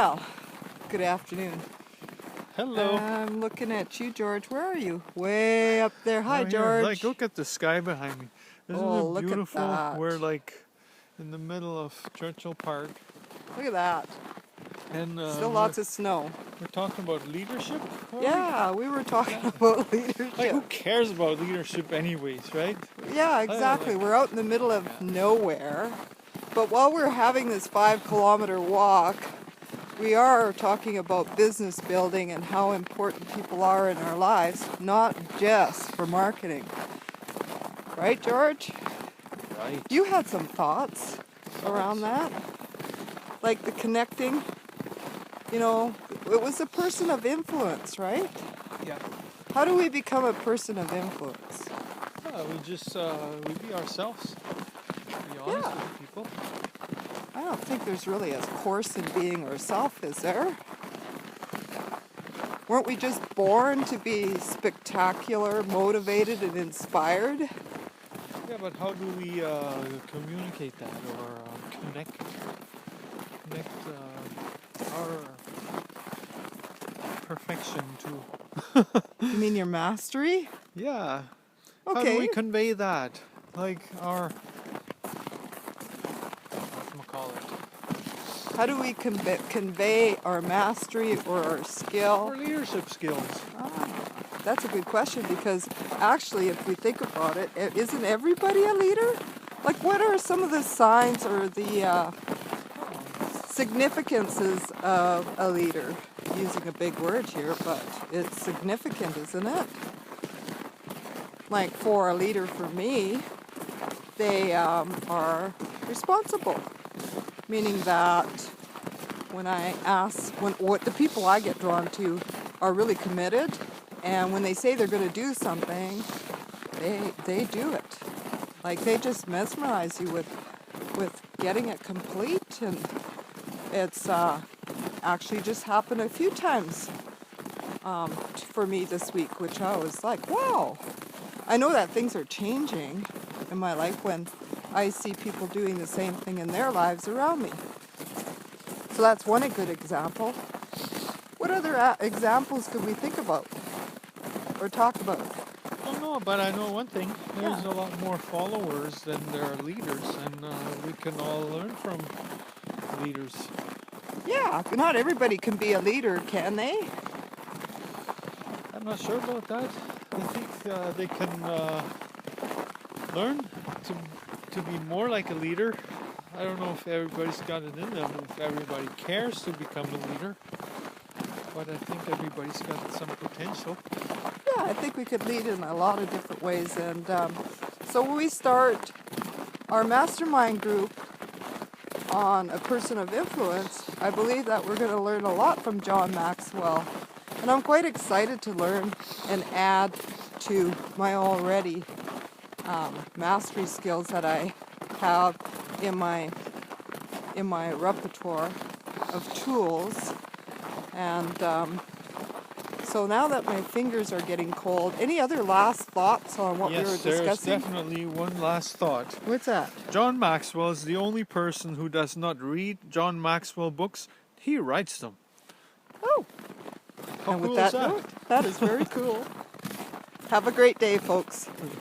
Well, good afternoon. Hello. I'm looking at you, George. Where are you? Way up there. Hi, Right here. George. Like, look at the sky behind me. Isn't Oh, it look at beautiful? that. We're like in the middle of Churchill Park, Look at that. and Still lots of snow. we're talking about leadership. are we? Yeah, we were talking about leadership. Like, who cares about leadership, anyways, right? Yeah, exactly. We're out in the middle of nowhere. But while we're having this 5-kilometer walk, we are talking about business building and how important people are in our lives, not just for marketing. Right, George? Right. You had some thoughts around that? Like the connecting, you know, it was a person of influence, right? Yeah. How do we become a person of influence? We just we be ourselves. Be honest with people. I don't think there's really a course in being ourselves, is there? Weren't we just born to be spectacular, motivated, and inspired? Yeah, but how do we communicate that or connect our perfection to? You mean your mastery? Yeah. Okay. How do we convey that? Like our How do we convey our mastery or our skill? Our leadership skills. That's a good question, because actually, if we think about it, isn't everybody a leader? Like, what are some of the signs or the significances of a leader? Using a big word here, but it's significant, isn't it? Like, for a leader, for me, they are responsible. Meaning that when I ask, what the people I get drawn to are really committed, and when they say they're going to do something, they do it. Like, they just mesmerize you with getting it complete, and it's actually just happened a few times for me this week, which I was like, wow. I know that things are changing in my life when I see people doing the same thing in their lives around me. So that's one good example. What other examples could we think about or talk about? I don't know, but I know one thing. There's a lot more followers than there are leaders, and we can all learn from leaders. Yeah, not everybody can be a leader, can they? I'm not sure about that. I think they can learn to be more like a leader. I don't know if everybody's got it in them, if everybody cares to become a leader, but I think everybody's got some potential. Yeah, I think we could lead in a lot of different ways. And so when we start our mastermind group on a person of influence, I believe that we're going to learn a lot from John Maxwell. And I'm quite excited to learn and add to my already mastery skills that I have in my repertoire of tools. And so now that my fingers are getting cold, any other last thoughts on what we were discussing? Yes, there's definitely one last thought. What's that? John Maxwell is the only person who does not read John Maxwell books. He writes them. Oh. How and cool with that is that? note, that is very cool. Have a great day, folks.